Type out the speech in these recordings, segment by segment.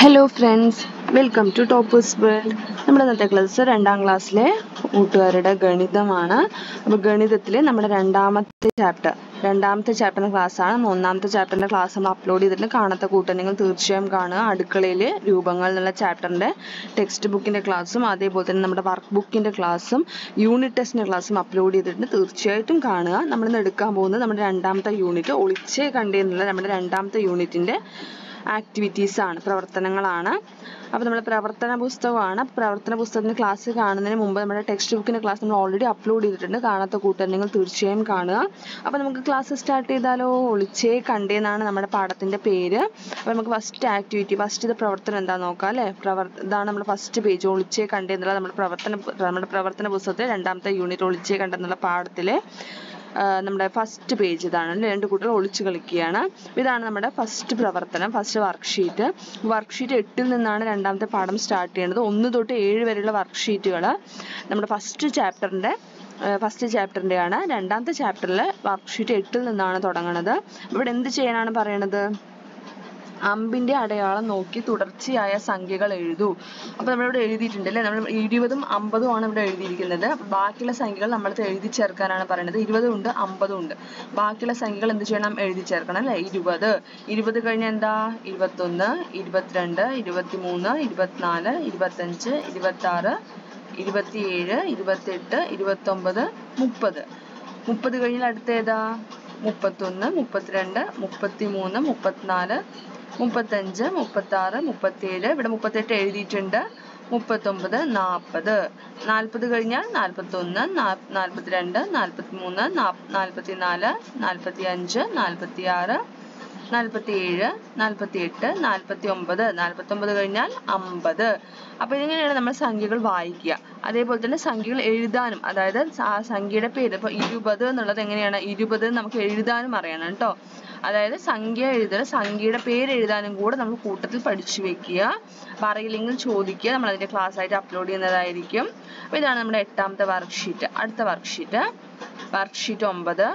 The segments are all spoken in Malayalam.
Hello friends, welcome to toppers world. നമ്മുടെ ഇന്നത്തെ ക്ലാസ് 2ാം ക്ലാസ്സിലെ കൂട്ടുകാരുടെ ഗണിതമാണ്. അപ്പോൾ ഗണിതത്തിൽ നമ്മുടെ രണ്ടാമത്തെ ചാപ്റ്ററിൻ്റെ ക്ലാസ്സാണ്. 1ാമത്തെ ചാപ്റ്ററിൻ്റെ ക്ലാസ് നമ്മൾ അപ്ലോഡ് ചെയ്തിട്ട് കാണാത്ത കൂട്ടുകാർ നിങ്ങൾ തീർച്ചയായും കാണുക. അടുക്കളയിൽ രൂപങ്ങൾ എന്നുള്ള ചാപ്റ്ററിൻ്റെ ടെക്സ്റ്റ് ബുക്കിൻ്റെ ക്ലാസ്സും അതേപോലെ തന്നെ നമ്മുടെ വർക്ക് ബുക്കിൻ്റെ ക്ലാസ്സും യൂണിറ്റ് ടെസ്റ്റിൻ്റെ ക്ലാസ്സും അപ്ലോഡ് ചെയ്തിട്ടുണ്ട്. തീർച്ചയായിട്ടും കാണുക. നമ്മളിന്ന് എടുക്കാൻ പോകുന്നത് നമ്മുടെ 2ാമത്തെ യൂണിറ്റ് ഒളിച്ചേ കണ്ടേ എന്നുള്ള നമ്മുടെ 2ാമത്തെ യൂണിറ്റിൻ്റെ ആക്ടിവിറ്റീസ് ആണ്, പ്രവർത്തനങ്ങളാണ്. അപ്പോൾ നമ്മുടെ പ്രവർത്തന പുസ്തകമാണ്. പ്രവർത്തന പുസ്തകത്തിൻ്റെ ക്ലാസ് കാണുന്നതിന് മുമ്പ് നമ്മുടെ ടെക്സ്റ്റ് ബുക്കിൻ്റെ ക്ലാസ് നമ്മൾ ഓൾറെഡി അപ്ലോഡ് ചെയ്തിട്ടുണ്ട്. കാണാത്ത കൂട്ടുകാർ നിങ്ങൾ തീർച്ചയായും കാണുക. അപ്പോൾ നമുക്ക് ക്ലാസ് സ്റ്റാർട്ട് ചെയ്താലോ? ഒളിച്ചേ കണ്ടേന്നാണ് നമ്മുടെ പാഠത്തിൻ്റെ പേര്. അപ്പോൾ നമുക്ക് ഫസ്റ്റ് പ്രവർത്തനം എന്താണെന്ന് നോക്കാം അല്ലേ. ഇതാണ് നമ്മുടെ ഫസ്റ്റ് പേജ്, ഒളിച്ചേ കണ്ടേ എന്നുള്ള നമ്മുടെ പ്രവർത്തന പുസ്തകത്തിലെ 2ാമത്തെ യൂണിറ്റ് ഒളിച്ചേ കണ്ടെന്നുള്ള പാഠത്തിലെ നമ്മുടെ ഫസ്റ്റ് പേജ് ഇതാണ്. 2 കുട്ടികൾ ഒളിച്ചു കളിക്കുകയാണ്. ഇതാണ് നമ്മുടെ ഫസ്റ്റ് പ്രവർത്തനം, ഫസ്റ്റ് വർക്ക്ഷീറ്റ്. 8ൽ നിന്നാണ് 2ാമത്തെ പാഠം സ്റ്റാർട്ട് ചെയ്യുന്നത്. 1 തൊട്ട് 7 വരെയുള്ള വർക്ക്ഷീറ്റുകൾ നമ്മുടെ ഫസ്റ്റ് ചാപ്റ്ററിൻ്റെയാണ്. 2ാമത്തെ ചാപ്റ്ററിൽ വർക്ക്ഷീറ്റ് 8ൽ നിന്നാണ് തുടങ്ങുന്നത്. ഇവിടെ എന്ത് ചെയ്യാനാണ് പറയണത്? അമ്പിന്റെ അടയാളം നോക്കി തുടർച്ചയായ സംഖ്യകൾ എഴുതൂ. അപ്പോൾ നമ്മളിവിടെ എഴുതിയിട്ടുണ്ട് അല്ലേ. നമ്മൾ 20ഉം 50ഉം ആണ് ഇവിടെ എഴുതിയിരിക്കുന്നത്. ബാക്കിയുള്ള സംഖ്യകൾ നമ്മളത് എഴുതി ചേർക്കാനാണ് പറയുന്നത്. 20 ഉണ്ട്, 50 ഉണ്ട്. ബാക്കിയുള്ള സംഖ്യകൾ എന്ത് ചെയ്യണം? എഴുതി ചേർക്കണം അല്ലേ. 20 കഴിഞ്ഞാൽ എന്താ? 21, 22, 23, 24, 25, 26, 27, 28, 29, 30. 30 കഴിഞ്ഞാൽ അടുത്ത ഏതാ? 31, 32, 33, 34, 35, 36, 37. ഇവിടെ 38 എഴുതിയിട്ടുണ്ട്. 39, 40. 40 കഴിഞ്ഞാൽ 41, 42, 43, 44, 45, 46, 47, 48, 49. 49 കഴിഞ്ഞാൽ 50. അപ്പോൾ ഇതിങ്ങനെയാണ് നമ്മൾ സംഖ്യകൾ വായിക്കുക. അതേപോലെ തന്നെ സംഖ്യകൾ എഴുതാനും, അതായത് ആ സംഖ്യയുടെ പേര്. ഇപ്പോൾ 20 എന്നുള്ളത് എങ്ങനെയാണ്? 20 നമുക്ക് എഴുതാനും അറിയണം കേട്ടോ. അതായത് സംഖ്യയുടെ പേര് എഴുതാനും കൂടെ നമ്മൾ കൂട്ടത്തിൽ പഠിച്ചു വെക്കുക. അറിയില്ലെങ്കിൽ ചോദിക്കുക, നമ്മൾ അതിൻ്റെ ക്ലാസ് ആയിട്ട് അപ്ലോഡ് ചെയ്യുന്നതായിരിക്കും. അപ്പോൾ ഇതാണ് നമ്മുടെ 8ാമത്തെ വർക്ക്ഷീറ്റ്. അടുത്ത വർക്ക്ഷീറ്റ് 9.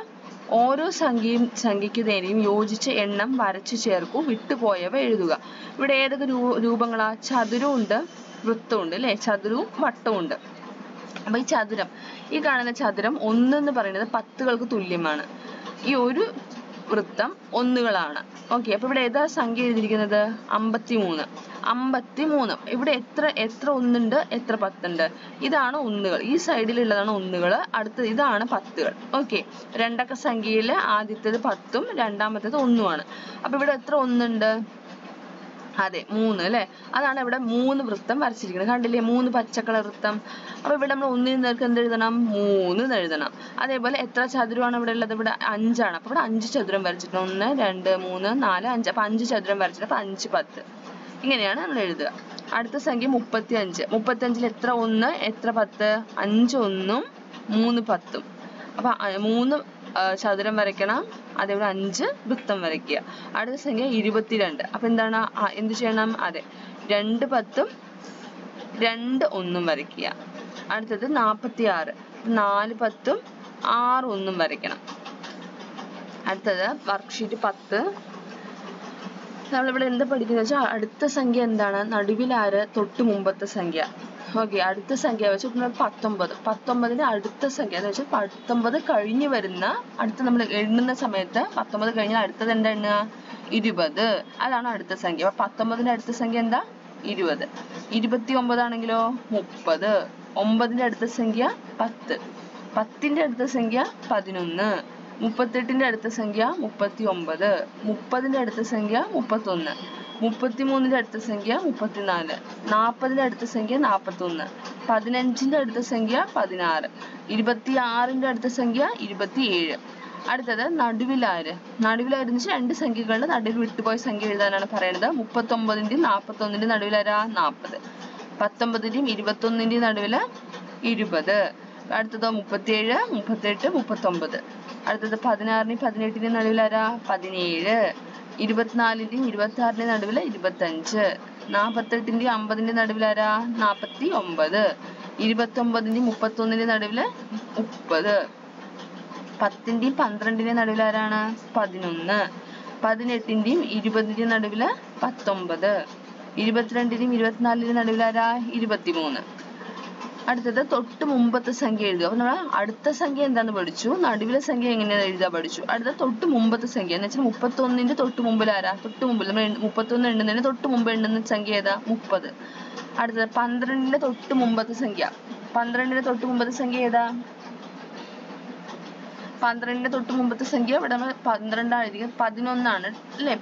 ഓരോ സംഖ്യയ്ക്കു നേരെയും യോജിച്ച എണ്ണം വരച്ചു ചേർക്കൂ, വിട്ടുപോയവ എഴുതുക. ഇവിടെ ഏതൊക്കെ രൂപങ്ങളാ? ചതുരവും ഉണ്ട്, വൃത്തവും ഉണ്ട് അല്ലേ. ചതുരവും വട്ടവും ഉണ്ട്. അപ്പോൾ ഈ കാണുന്ന ചതുരം 1 എന്ന് പറയുന്നത് 10കൾക്ക് തുല്യമാണ്. ഈ ഒരു വൃത്തം 1കളാണ്. ഓക്കെ. അപ്പോൾ ഇവിടെ ഏതാ സംഖ്യ എഴുതിയിരിക്കുന്നത്? 53. ഇവിടെ എത്ര ഒന്നുണ്ട്, എത്ര 10 ഉണ്ട്? ഇതാണ് 1കൾ. ഈ സൈഡിലുള്ളതാണ് 1കൾ. അടുത്തത് ഇതാണ് 10കൾ. ഓക്കെ. 2 അക്ക സംഖ്യയിൽ ആദ്യത്തേത് 10ഉം രണ്ടാമത്തേത് 1ഉമാണ്. അപ്പോൾ ഇവിടെ എത്ര ഒന്നുണ്ട്? അതെ, 3 അല്ലേ. അതാണ് ഇവിടെ 3 വൃത്തം വരച്ചിരിക്കുന്നത്. കണ്ടില്ലേ? 3 പച്ചക്കളർ വൃത്തം. അപ്പോൾ ഇവിടെ നമ്മൾ 1ന് നേർക്ക് എന്ത് എഴുതണം? 3 എന്ന് എഴുതണം. അതേപോലെ എത്ര ചതുരമാണ് ഇവിടെ ഉള്ളത്? ഇവിടെ 5ആണ്. അപ്പോൾ ഇവിടെ 5 ചതുരം വരച്ചിട്ടുണ്ട്. 1, 2, 3, 4, 5. അപ്പോൾ 5 ചതുരം വരച്ചിട്ട് അപ്പോൾ 5, 10. ഇങ്ങനെയാണ് നമ്മൾ എഴുതുക. അടുത്ത സംഖ്യ 35. 35ൽ എത്ര 1, എത്ര 10? 5 1ഉം 3 10ഉം. അപ്പോൾ 3 ചതുരം വരയ്ക്കണം. അതേപോലെ 5 വൃത്തം വരയ്ക്കുക. അടുത്ത സംഖ്യ 22. അപ്പോൾ എന്താണ്? എന്ത് ചെയ്യണം? അതെ, 2 10ഉം 2 1ഉം വരയ്ക്കുക. അടുത്തത് 46. 4 10ഉം 6 1ഉം വരയ്ക്കണം. അടുത്തത് വർക്ക്ഷീറ്റ് 10. നമ്മളിവിടെ എന്താ പഠിക്കുന്നത് വെച്ചാൽ അടുത്ത സംഖ്യ എന്താണ്? നടുവിലാര്? തൊട്ട് മുമ്പത്തെ സംഖ്യ. ഓക്കെ. അടുത്ത സംഖ്യ വെച്ച് 19. 19ന്റെ അടുത്ത സംഖ്യ എന്ന് വെച്ചാൽ 19 കഴിഞ്ഞ് വരുന്ന നമ്മൾ എണ്ണുന്ന സമയത്ത് 19 കഴിഞ്ഞാൽ അടുത്തത് എന്താ എണ്ണുക? 20. അതാണ് അടുത്ത സംഖ്യ. അപ്പോൾ 19ന്റെ അടുത്ത സംഖ്യ എന്താ? 20. 29 ആണെങ്കിലോ 30. 9ന്റെ അടുത്ത സംഖ്യ 10. 10ന്റെ അടുത്ത സംഖ്യ 11. 38ന്റെ അടുത്ത സംഖ്യ 39. 30ന്റെ അടുത്ത സംഖ്യ 31. 33ന്റെ അടുത്ത സംഖ്യ 34. 40ന്റെ അടുത്ത സംഖ്യ 41. 15ന്റെ അടുത്ത സംഖ്യ 16. 26ന്റെ അടുത്ത സംഖ്യ 27. അടുത്തത് നടുവിലാരെന്ന് വെച്ചാൽ 2 സംഖ്യകളുടെ നടുവിൽ വിട്ടുപോയ സംഖ്യ എഴുതാനാണ് പറയുന്നത്. 39ന്റെയും 41ന്റെയും നടുവിലാരാ? 40. 19ന്റെയും 21ന്റെയും നടുവിൽ 20. അടുത്തതോ 37, 38, 39. അടുത്തത് 16ന്റെയും 18ന്റെയും നടുവിലാരാ? 17. 24ന്റെയും 26ന്റെയും നടുവിൽ 25. 48ന്റെയും 50ന്റെയും നടുവിലാരാ? 49. 29ന്റെയും 31ന്റെയും നടുവിൽ 30. 10ന്റെയും 12ന്റെയും നടുവിലാരാണ്? 11. 18ന്റെയും 20ന്റെയും നടുവിൽ 19. 22നും 24നും നടുവിൽ ആരാ? 23. അടുത്തത് തൊട്ട് മുമ്പത്തെ സംഖ്യ എഴുതുക. അപ്പൊ നമ്മൾ അടുത്ത സംഖ്യ എന്താന്ന് പഠിച്ചു, നടുവിലെ സംഖ്യ എങ്ങനെയാണ് എഴുതാൻ പഠിച്ചു. അടുത്ത തൊട്ട് മുമ്പത്തെ സംഖ്യ എന്ന് വെച്ചാൽ 31ന്റെ തൊട്ട് മുമ്പിൽ ആരാ? തൊട്ട് മുമ്പിൽ നമ്മൾ 31 എണ്ണുന്നതിന് തൊട്ട് മുമ്പ് എണ്ണുന്ന സംഖ്യ ഏതാ? 30. അടുത്തത് 12ന്റെ തൊട്ട് മുമ്പത്തെ സംഖ്യ. 12ന്റെ തൊട്ട് മുമ്പത്തെ സംഖ്യ ഏതാ? 12ന്റെ തൊട്ട് മുമ്പത്തെ സംഖ്യ ഇവിടെ നമ്മൾ 12 ആണ് എഴുതിയത്, 11 ആണ് അല്ലേ?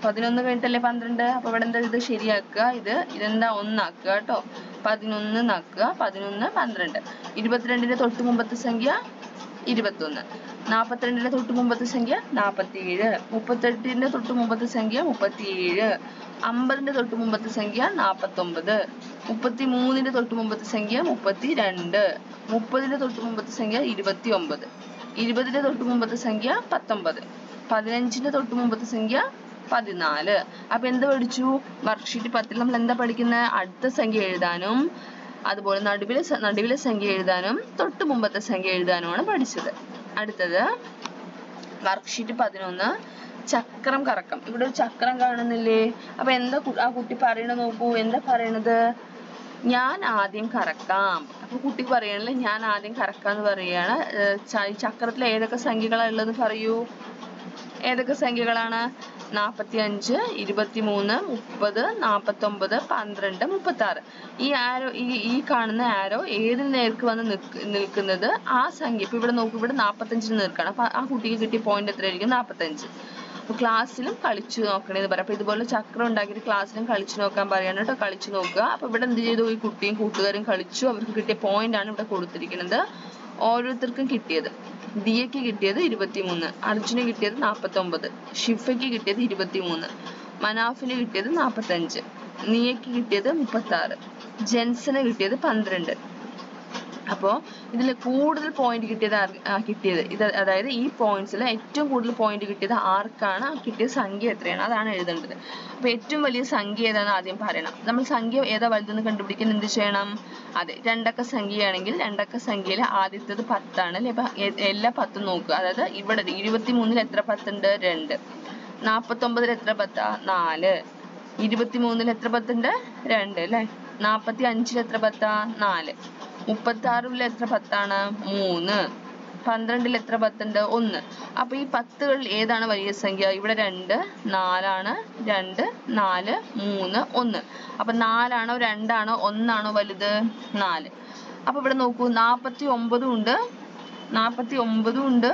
11 കഴിഞ്ഞിട്ടല്ലേ 12. അപ്പൊ ഇവിടെ എന്താ ഇത് ശരിയാക്കുക, ഇതെന്താ 1 ആക്കുക കേട്ടോ. 11 ആക്കുക. 11, 12. 22ന്റെ തൊട്ട് മുമ്പത്തെ സംഖ്യ 21. 42ന്റെ തൊട്ട് മുമ്പത്തെ സംഖ്യ 47. 38ന്റെ തൊട്ട് മുമ്പത്തെ സംഖ്യ 37. 50ന്റെ തൊട്ട് മുമ്പത്തെ സംഖ്യ 49. 33ന്റെ തൊട്ട് മുമ്പത്തെ സംഖ്യ 32. 30ന്റെ തൊട്ട് മുമ്പത്തെ സംഖ്യ 29. 20ന്റെ തൊട്ട് മുമ്പത്തെ സംഖ്യ 19. 15ന്റെ തൊട്ട് മുമ്പത്തെ സംഖ്യ 14. അപ്പൊ എന്ത് പഠിച്ചു? വർക്ക്ഷീറ്റ് 10ൽ നമ്മൾ എന്താ പഠിക്കുന്നത്? അടുത്ത സംഖ്യ എഴുതാനും അതുപോലെ നടുവിലെ സംഖ്യ എഴുതാനും തൊട്ട് മുമ്പത്തെ സംഖ്യ എഴുതാനുമാണ് പഠിച്ചത്. അടുത്തത് വർക്ക്ഷീറ്റ് 11 ചക്രം കറക്കം. ഇവിടെ ഒരു ചക്രം കാണുന്നില്ലേ? അപ്പൊ എന്താ ആ കുട്ടി പറയണ നോക്കൂ. എന്താ പറയണത്? ഞാൻ ആദ്യം കറക്കാം. അപ്പൊ കുട്ടി പറയണല്ലേ ഞാൻ ആദ്യം കറക്കാന്ന് പറയാണ്. ചക്രത്തിൽ ഏതൊക്കെ സംഖ്യകളാണ് ഉള്ളത് പറയൂ. ഏതൊക്കെ സംഖ്യകളാണ്? 45, 23, 30, 49, 12, 36. ഈ കാണുന്ന ആരോ ഏത് നേർക്ക് വന്ന് നിൽക്കുന്നത് ആ സംഖ്യ. ഇപ്പൊ ഇവിടെ നോക്കൂ, ഇവിടെ 45 നേർക്കാണ്. അപ്പൊ ആ കുട്ടിക്ക് കിട്ടിയ പോയിന്റ് എത്രയായിരിക്കും? 45. അപ്പൊ ക്ലാസ്സിലും കളിച്ചു നോക്കണേന്ന് പറയാം. അപ്പൊ ഇതുപോലെ ചക്രം ഉണ്ടാക്കിയിട്ട് ക്ലാസ്സിലും കളിച്ചു നോക്കാൻ പറയാണ് കേട്ടോ. കളിച്ചു നോക്കുക. അപ്പൊ ഇവിടെ എന്ത് ചെയ്തു? ഈ കുട്ടിയും കൂട്ടുകാരും കളിച്ചു. അവർക്ക് കിട്ടിയ പോയിന്റ് ആണ് ഇവിടെ കൊടുത്തിരിക്കുന്നത്. ഓരോരുത്തർക്കും കിട്ടിയത്, ദിയയ്ക്ക് കിട്ടിയത് 23, അർജുന് കിട്ടിയത് 49, ഷിഫയ്ക്ക് കിട്ടിയത് 23, മനാഫിന് കിട്ടിയത് 45, നിയയ്ക്ക് കിട്ടിയത് 36, ജെൻസന് കിട്ടിയത് 12. അപ്പോ ഇതിൽ കൂടുതൽ പോയിന്റ് കിട്ടിയത് ഇത്, അതായത് ഈ പോയിന്റ്സിൽ ഏറ്റവും കൂടുതൽ പോയിന്റ് കിട്ടിയത് ആർക്കാണ്? കിട്ടിയ സംഖ്യ എത്രയാണ് അതാണ് എഴുതേണ്ടത്. അപ്പൊ ഏറ്റവും വലിയ സംഖ്യ ഏതാണെന്ന് ആദ്യം പറയണം. നമ്മൾ സംഖ്യ ഏതാ വലുതെന്ന് കണ്ടുപിടിക്കാൻ എന്ത് ചെയ്യണം? അതെ, രണ്ടക്ക സംഖ്യയാണെങ്കിൽ രണ്ടക്ക സംഖ്യയിൽ ആദ്യത്തേത് 10 ആണ് അല്ലെ? അപ്പൊ എല്ലാ 10 നോക്കുക. അതായത് ഇവിടെ 23ൽ എത്ര 10 ഉണ്ട്? 2. 49ൽ എത്ര 10? 4. 23ൽ എത്ര 10 ഉണ്ട്? 2 അല്ലെ? 45ൽ എത്ര 10? 4. 36ൽ എത്ര 10 ആണ്? 3. 12ൽ എത്ര 10 ഉണ്ട്? 1. അപ്പൊ ഈ 10കളിൽ ഏതാണ് വലിയ സംഖ്യ? ഇവിടെ 2, 4 ആണ്. 2, 4, 3, 1. അപ്പൊ 4 ആണോ 2 ആണോ 1 ആണോ വലുത്? 4. അപ്പൊ ഇവിടെ നോക്കൂ, 49 ഉണ്ട്, 49 ഉണ്ട്,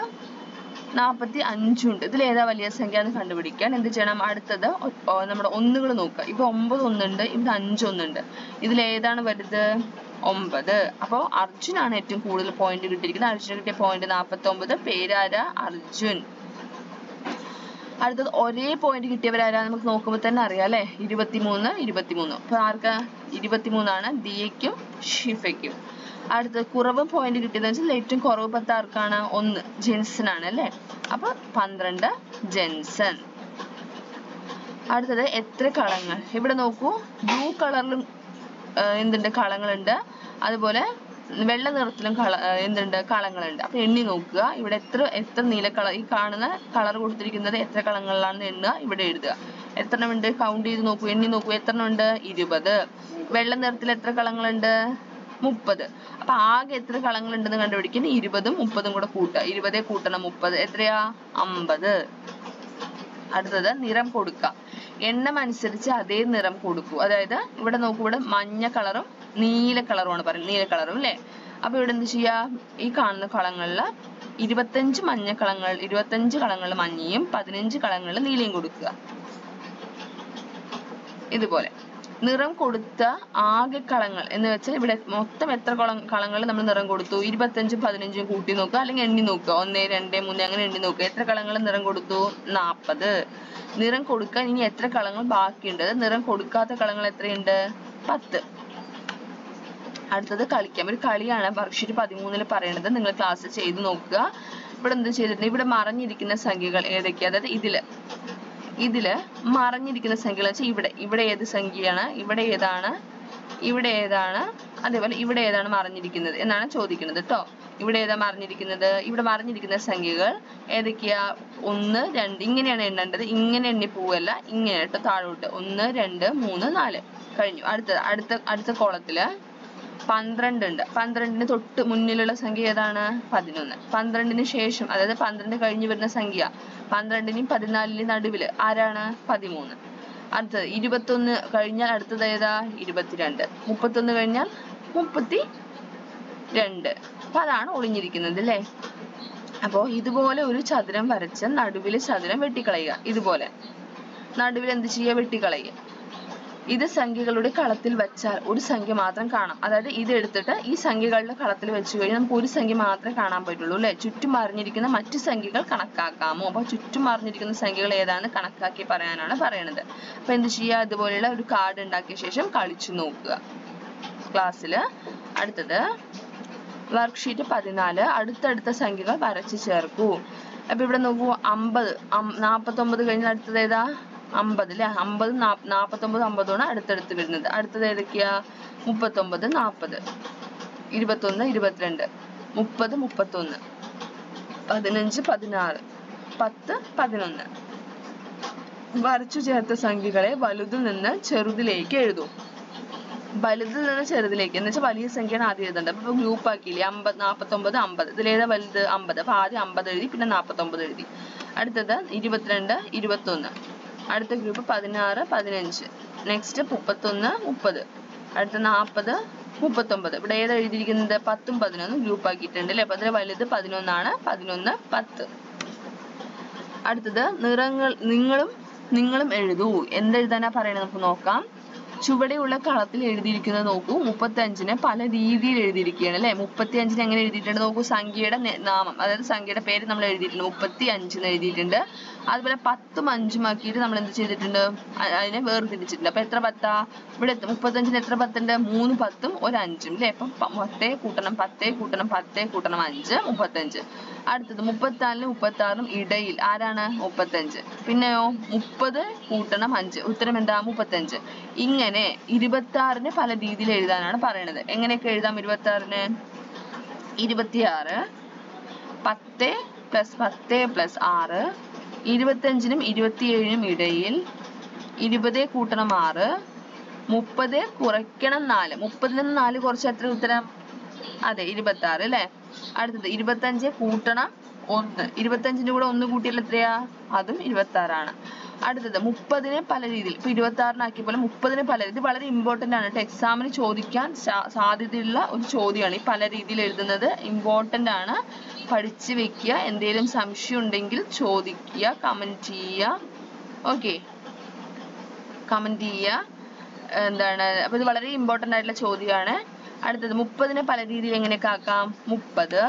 45 ഉണ്ട്. ഇതിൽ ഏതാ വലിയ സംഖ്യ എന്ന് കണ്ടുപിടിക്കാൻ എന്ത് ചെയ്യണം? അടുത്തത് നമ്മുടെ ഒന്നുകൾ നോക്കുക. ഇവിടെ 9 ഒന്നുണ്ട്, ഇവിടെ 5 ഒന്നുണ്ട്. ഇതിൽ ഏതാണ് വലുത്? 9. അപ്പോ അർജുനാണ് ഏറ്റവും കൂടുതൽ പോയിന്റ് കിട്ടിയിരിക്കുന്നത്. അർജുന് കിട്ടിയ പോയിന്റ് 49. പേരാരാ? അർജുൻ. അടുത്തത് ഒരേ പോയിന്റ് കിട്ടിയവരാരാ? നമുക്ക് നോക്കുമ്പോൾ തന്നെ അറിയാം അല്ലെ? 23, 23. അപ്പൊ ആർക്കാ? 23 ആണ് ദിയയ്ക്കും ഷിഫയ്ക്കും. അടുത്തത് കുറവ് പോയിന്റ് കിട്ടിയതെന്ന് വെച്ചാൽ ഏറ്റവും കുറവ് 10 ആർക്കാണ്? 1, ജെൻസൺ ആണ് അല്ലെ? അപ്പൊ 12 ജെൻസൺ. അടുത്തത് എത്ര കളങ്ങൾ? ഇവിടെ നോക്കൂ, ബ്ലൂ കളറിലും എന്തുണ്ട്? കളങ്ങളുണ്ട്. അതുപോലെ വെള്ള നിറത്തിലും എന്തുണ്ട്? കളങ്ങളുണ്ട്. അപ്പൊ എണ്ണി നോക്കുക. ഇവിടെ എത്ര നീല കളർ, ഈ കാണുന്ന കളർ കൊടുത്തിരിക്കുന്നത് എത്ര കളങ്ങളിലാണെന്ന് എണ്ണുക, ഇവിടെ എഴുതുക. എത്ര എണ്ണം ഉണ്ട്? കൗണ്ട് ചെയ്ത് നോക്കൂ, എണ്ണി നോക്കൂ. എത്ര എണ്ണം ഉണ്ട്? 20. വെള്ള നിറത്തിൽ എത്ര കളങ്ങളുണ്ട്? 30. അപ്പൊ ആകെ എത്ര കളങ്ങൾ ഉണ്ടെന്ന് കണ്ടുപിടിക്കാൻ 20ഉം 30ഉം കൂടെ കൂട്ടുക. 20 കൂട്ടണം 30 എത്രയാ? 50. അടുത്തത് നിറം കൊടുക്കുക. എണ്ണം അനുസരിച്ച് അതേ നിറം കൊടുക്കൂ. അതായത് ഇവിടെ നോക്കൂ, ഇവിടെ മഞ്ഞ കളറും നീല കളറുമാണ് പറയുന്നത്. നീല കളറും അല്ലെ? അപ്പൊ ഇവിടെ എന്ത് ചെയ്യാ? ഈ കാണുന്ന കളങ്ങളിൽ 25 മഞ്ഞ കളങ്ങൾ, 25 കളങ്ങളിൽ മഞ്ഞയും 15 കളങ്ങളിൽ നീലയും കൊടുക്കുക. ഇതുപോലെ നിറം കൊടുത്ത ആകെ കളങ്ങൾ എന്ന് വെച്ചാൽ ഇവിടെ മൊത്തം എത്ര കളങ്ങൾ നമ്മൾ നിറം കൊടുത്തു? 25ഉം 15ഉം കൂട്ടി നോക്കുക, അല്ലെങ്കിൽ എണ്ണി നോക്കുക. 1, 2, 3 അങ്ങനെ എണ്ണി നോക്കുക. എത്ര കളങ്ങൾ നിറം കൊടുത്തു? 40. നിറം കൊടുക്കാൻ ഇനി എത്ര കളങ്ങൾ ബാക്കിയുണ്ട്? നിറം കൊടുക്കാത്ത കളങ്ങൾ എത്രയുണ്ട്? 10. അടുത്തത് കളിക്കാം. ഒരു കളിയാണ് വർക്ക്ഷീറ്റ് 13ൽ പറയുന്നത്. നിങ്ങൾ ക്ലാസ് ചെയ്ത് നോക്കുക. ഇവിടെ എന്ത് ചെയ്തിട്ടുണ്ട്? ഇവിടെ മറഞ്ഞിരിക്കുന്ന സംഖ്യകൾ ഏതൊക്കെയാ? അതായത് ഇതില് മറഞ്ഞിരിക്കുന്ന സംഖ്യകൾ വെച്ചാൽ ഇവിടെ ഏത് സംഖ്യയാണ്, ഇവിടെ ഏതാണ്, അതേപോലെ ഇവിടെ ഏതാണ് മറഞ്ഞിരിക്കുന്നത് എന്നാണ് ചോദിക്കുന്നത് ട്ടോ. ഇവിടെ ഏതാ മറഞ്ഞിരിക്കുന്നത്? ഇവിടെ മറഞ്ഞിരിക്കുന്ന സംഖ്യകൾ ഏതൊക്കെയാ? 1 2 ഇങ്ങനെയാണ് എണ്ണേണ്ടത്. ഇങ്ങനെ എണ്ണി പോവല്ല, ഇങ്ങനെ ട്ടോ താഴോട്ട്. 1 2 3 4 കഴിഞ്ഞു. അടുത്ത കോളത്തില് 12 ഉണ്ട്. 12ന് തൊട്ട് മുന്നിലുള്ള സംഖ്യ ഏതാണ്? 11. 12ന് ശേഷം, അതായത് 12 കഴിഞ്ഞ് വരുന്ന സംഖ്യ 12നും 14നും നടുവില് ആരാണ്? 13. അടുത്തത് 21 കഴിഞ്ഞാൽ അടുത്തത് ഏതാ? 22. 31 കഴിഞ്ഞാൽ 32. അപ്പൊ അതാണ് ഒളിഞ്ഞിരിക്കുന്നത് അല്ലേ? അപ്പോ ഇതുപോലെ ഒരു ചതുരം വരച്ച് നടുവില് ചതുരം വെട്ടിക്കളയുക. ഇതുപോലെ നടുവിൽ എന്ത് ചെയ്യുക? വെട്ടിക്കളയുക. ഇത് സംഖ്യകളുടെ കളത്തിൽ വെച്ചാൽ ഒരു സംഖ്യ മാത്രം കാണാം. അതായത് ഇത് എടുത്തിട്ട് ഈ സംഖ്യകളുടെ കളത്തിൽ വെച്ച് കഴിഞ്ഞാൽ നമുക്ക് ഒരു സംഖ്യ മാത്രമേ കാണാൻ പറ്റുള്ളൂ അല്ലെ? ചുറ്റും മറിഞ്ഞിരിക്കുന്ന മറ്റു സംഖ്യകൾ കണക്കാക്കാമോ? അപ്പൊ ചുറ്റും മറിഞ്ഞിരിക്കുന്ന സംഖ്യകൾ ഏതാണ് കണക്കാക്കി പറയാനാണ് പറയണത്. അപ്പൊ എന്ത് ചെയ്യുക? ഇതുപോലെയുള്ള ഒരു കാർഡ് ഉണ്ടാക്കിയ ശേഷം കളിച്ചു നോക്കുക ക്ലാസ്സില്. അടുത്തത് വർക്ക്ഷീറ്റ് 14. അടുത്തടുത്ത സംഖ്യകൾ വരച്ചു ചേർക്കൂ. അപ്പൊ ഇവിടെ നോക്കൂ, 50 49 കഴിഞ്ഞാൽ അടുത്തത് ഏതാ? 50 അല്ലെ? 50 49 50 ആണ് അടുത്തടുത്ത് വരുന്നത്. അടുത്തത് ഏതൊക്കെയാ? 39 40 21 22 30 31 15 16 10 11. വരച്ചു ചേർത്ത സംഖ്യകളെ വലുതിൽ നിന്ന് ചെറുതിലേക്ക് എഴുതൂ. വലുതിൽ നിന്ന് ചെറുതിലേക്ക് എന്ന് വെച്ചാൽ വലിയ സംഖ്യയാണ് ആദ്യം എഴുതേണ്ടത്. അപ്പൊ ഗ്രൂപ്പ് ആക്കിയില്ലേ? 50 49 50. ഇതിലേതാ വലുത്? 50. അപ്പൊ ആദ്യം 50 എഴുതി, പിന്നെ 49 എഴുതി. അടുത്തത് 22 21. അടുത്ത ഗ്രൂപ്പ് 16 15. നെക്സ്റ്റ് 31 30. അടുത്ത 40 39. ഇവിടെ ഏതാ എഴുതിയിരിക്കുന്നത്? 10ഉം 11ഉം ഗ്രൂപ്പ് ആക്കിയിട്ടുണ്ട് അല്ലെ? അപ്പൊ അതിലെ വലുത് 11 ആണ്. 11 10. അടുത്തത് നിങ്ങളും എഴുതൂ. എന്തെഴുതാനാ പറയണത് നമുക്ക് നോക്കാം. ചുവടെയുള്ള കളത്തിൽ എഴുതിയിരിക്കുന്നത് നോക്കൂ. 35നെ പല രീതിയിൽ എഴുതിയിരിക്കുകയാണ് അല്ലെ? 35നെ എങ്ങനെ എഴുതിയിട്ടുണ്ട് നോക്കൂ. സംഖ്യയുടെ നാമം, അതായത് സംഖ്യയുടെ പേര് നമ്മൾ എഴുതിയിട്ടുണ്ട്. 35 എന്ന് എഴുതിയിട്ടുണ്ട്. അതുപോലെ 10ഉം 5ഉം ആക്കിയിട്ട് നമ്മൾ എന്ത് ചെയ്തിട്ടുണ്ട്? അതിനെ വേർതിരിച്ചിട്ടുണ്ട്. അപ്പൊ എത്ര 10ആ? ഇവിടെ 35ന് എത്ര 10 ഉണ്ട്? 3 10ഉം ഒരു 5ഉം അല്ലെ? അപ്പൊ 10 കൂട്ടണം 10 കൂട്ടണം 10 കൂട്ടണം 5 35. അടുത്തത് 34നും 36നും ഇടയിൽ ആരാണ്? 35. പിന്നെയോ 30 കൂട്ടണം 5. ഉത്തരം എന്താ? 35. ഇങ്ങനെ 26ന് പല രീതിയിൽ എഴുതാനാണ് പറയണത്. എങ്ങനെയൊക്കെ എഴുതാം 26ന്? 26 10 + 10 + 6 25നും 27നും ഇടയിൽ 20 കൂട്ടണം 6 30 കുറയ്ക്കണം 4. 30ൽ നിന്ന് 4 കുറച്ച് എത്ര ഉത്തരം? അതെ 26 അല്ലെ? അടുത്തത് 25 കൂട്ടണം 1. 25ന്റെ കൂടെ 1 കൂട്ടിയാൽ എത്രയാ? അതും 26 ആണ്. അടുത്തത് 30നെ പല രീതിയിൽ, ഇപ്പൊ 26 പോലെ 30നെ പല രീതി. ഇത് വളരെ ഇമ്പോർട്ടന്റ് ആണ് കേട്ടോ. എക്സാമിന് ചോദിക്കാൻ സാധ്യതയുള്ള ഒരു ചോദ്യമാണ്. ഈ പല രീതിയിൽ എഴുതുന്നത് ഇമ്പോർട്ടന്റ് ആണ്. പഠിച്ചു വെക്കുക. എന്തെങ്കിലും സംശയം ഉണ്ടെങ്കിൽ ചോദിക്കുക, കമന്റ് ചെയ്യുക. ഓക്കെ, കമന്റ് ചെയ്യുക. എന്താണ്, അപ്പൊ ഇത് വളരെ ഇമ്പോർട്ടന്റ് ആയിട്ടുള്ള ചോദ്യമാണ്. അടുത്തത് 30നെ പല രീതിയിൽ എങ്ങനെയൊക്കെ ആക്കാം? 30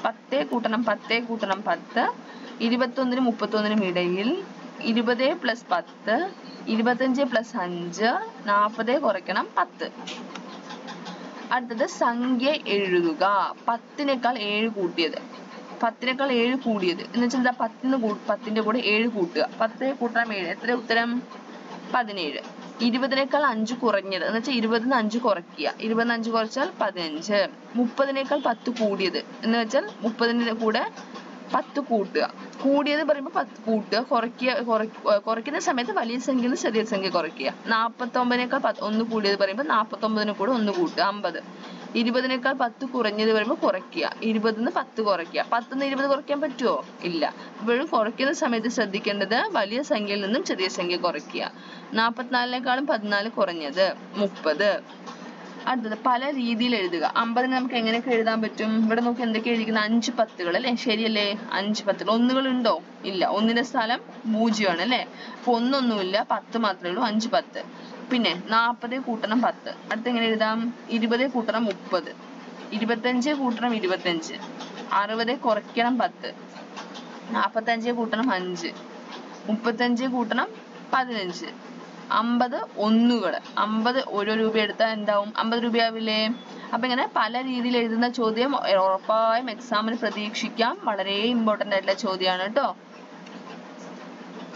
10 കൂട്ടണം 10 കൂട്ടണം 10 21നും 31നും ഇടയിൽ 20 + 10 25 + 5 40 കുറയ്ക്കണം 10. അടുത്തത് സംഖ്യ എഴുതുക. 10നേക്കാൾ 7 കൂട്ടിയത്, 10നേക്കാൾ 7 കൂടിയത് എന്ന് വെച്ചാൽ എന്താ? 10ന്റെ കൂടെ 7 കൂട്ടുക. 10 കൂട്ടണം 7 എത്ര ഉത്തരം? 17. 20നേക്കാൾ 5 കുറഞ്ഞത് എന്ന് വെച്ചാൽ 20ന് 5 കുറയ്ക്കുക. 20ന് 5 കുറച്ചാൽ 15. 30നേക്കാൾ 10 കൂടിയത് എന്ന് വെച്ചാൽ 30ന്റെ കൂടെ 10 കൂട്ടുക. കൂടിയത് പറയുമ്പോൾ 10 കൂട്ടുക. കുറയ്ക്കുന്ന സമയത്ത് വലിയ സംഖ്യയിൽ നിന്ന് ചെറിയ സംഖ്യ കുറയ്ക്കുക. 49നേക്കാൾ 1 കൂടിയത് പറയുമ്പോൾ 49ന് കൂടെ 1 കൂട്ടുക 50. 20നേക്കാൾ 10 കുറഞ്ഞത് പറയുമ്പോൾ കുറയ്ക്കുക. 20ന്ന് 10 കുറയ്ക്കുക. 10ന്ന് 20 കുറയ്ക്കാൻ പറ്റുമോ? ഇല്ല. ഇപ്പോഴും കുറയ്ക്കുന്ന സമയത്ത് ശ്രദ്ധിക്കേണ്ടത് വലിയ സംഖ്യയിൽ നിന്നും ചെറിയ സംഖ്യ കുറയ്ക്കുക. 44നേക്കാളും 14 കുറഞ്ഞത് 30. അടുത്തത് പല രീതിയിൽ എഴുതുക. 50നെ നമുക്ക് എങ്ങനെയൊക്കെ എഴുതാൻ പറ്റും? ഇവിടെ നോക്കി എന്തൊക്കെ എഴുതിക്കുന്നത്? 5 10കൾ അല്ലെ? ശരിയല്ലേ? 5 10കൾ. ഒന്നുകൾ ഉണ്ടോ? ഇല്ല. ഒന്നിന്റെ സ്ഥലം 0 ആണ് അല്ലെ? അപ്പൊ ഒന്നൊന്നുമില്ല, 10 മാത്രമേ ഉള്ളൂ. 5 10. പിന്നെ 40 കൂട്ടണം 10. അടുത്ത് എങ്ങനെ എഴുതാം? 20 കൂട്ടണം 30 25 കൂട്ടണം 25 60 കുറയ്ക്കണം 10 45 കൂട്ടണം 5 35 കൂട്ടണം 15 50 ഒന്നുകൾ. 50 1 രൂപ എടുത്താൽ എന്താവും? 50 രൂപയാവില്ലേ? അപ്പൊ ഇങ്ങനെ പല രീതിയിൽ എഴുതുന്ന ചോദ്യം ഉറപ്പായും എക്സാമിന് പ്രതീക്ഷിക്കാം. വളരെ ഇമ്പോർട്ടന്റ് ആയിട്ടുള്ള ചോദ്യമാണ് കേട്ടോ.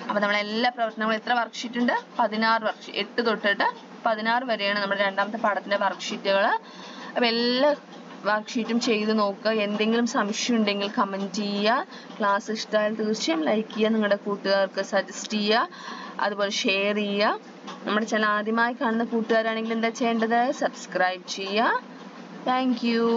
അപ്പോൾ നമ്മളെല്ലാ പ്രവർത്തനങ്ങളും എത്ര വർക്ക്ഷീറ്റ് ഉണ്ട്? 16 വർക്ക്ഷീറ്റ്. 8 തൊട്ടിട്ട് 16 വരെയാണ് നമ്മുടെ രണ്ടാമത്തെ പാഠത്തിന്റെ വർക്ക്ഷീറ്റുകൾ. അപ്പോൾ എല്ലാ വർക്ക്ഷീറ്റും ചെയ്ത് നോക്കുക. എന്തെങ്കിലും സംശയം ഉണ്ടെങ്കിൽ കമൻറ്റ് ചെയ്യുക. ക്ലാസ് ഇഷ്ടമായാൽ തീർച്ചയായും ലൈക്ക് ചെയ്യുക, നിങ്ങളുടെ കൂട്ടുകാർക്ക് സജസ്റ്റ് ചെയ്യുക, അതുപോലെ ഷെയർ ചെയ്യുക. നമ്മുടെ ചാനൽ ആദ്യമായി കാണുന്ന കൂട്ടുകാരാണെങ്കിൽ എന്താ ചെയ്യേണ്ടത്? സബ്സ്ക്രൈബ് ചെയ്യുക. Thank you.